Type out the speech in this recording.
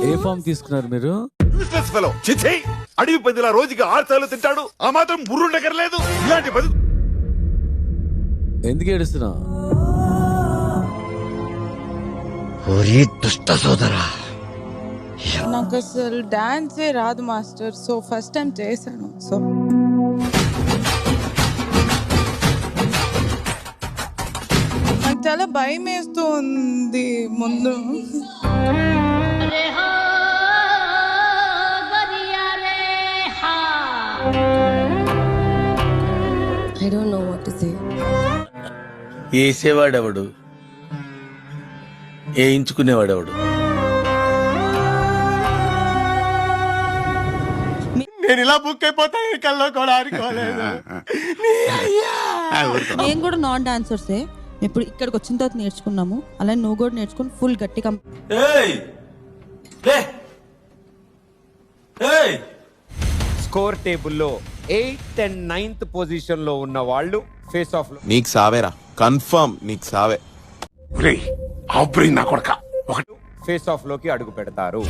ఏ form తీసుకున్నారు మీరు? Useless fellow. చిచ్చి, అడవి పందిలా రోజుకి 6 సార్లు తింటాడు, ఆ మాత్రం బుర్రుండకర్లేదు. ఇలాంటి పది ఎందుకు ఏడుస్తున్నావు? దుష్ట సోదరా, నాకు అసలు డాన్సే రాదు మాస్టర్. సో ఫస్ట్ టైం చేశాను. సో నాకు చాలా భయం వేస్తూ ఉంది ముందు. I don't know what to say. వేసేవాడెవడు, వేయించుకునేవాడెవడు? నేను ఇలా బుక్ అయిపోతా కల్లో కూడా ఆడుకోలేదు. నేను కూడా నాన్ డాన్సర్సే. ఇప్పుడు ఇక్కడికి వచ్చిన తర్వాత నేర్చుకున్నాము. అలానే నువ్వు కూడా నేర్చుకుని ఫుల్ గట్టిగా. స్కోర్ టేబుల్లో 8th and 9th పొజిషన్ లో ఉన్న వాళ్ళు ఫేస్ ఆఫ్ లో నీకు సావేరా, కన్ఫర్మ్ నీకు సావే. నా కొడక ఫేస్ ఆఫ్ లోకి అడుగు పెడతారు.